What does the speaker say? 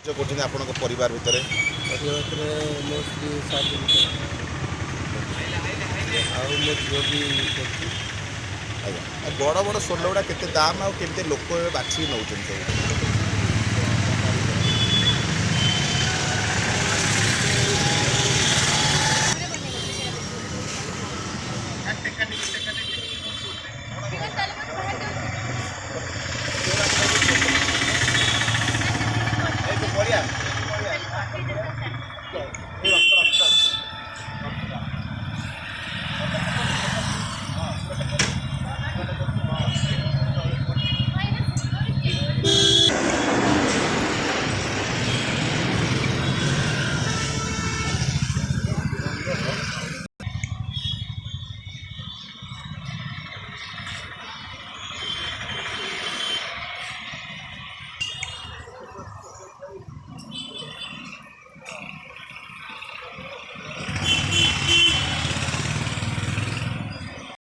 जो करछन आपनक परिवार भितर परिवार मो स्त्री साथी आउ मो झील भी आज्ञा बड़ बड़ सोल गुड़ा केते दाम आ केमते लोक बाछी नौछन सब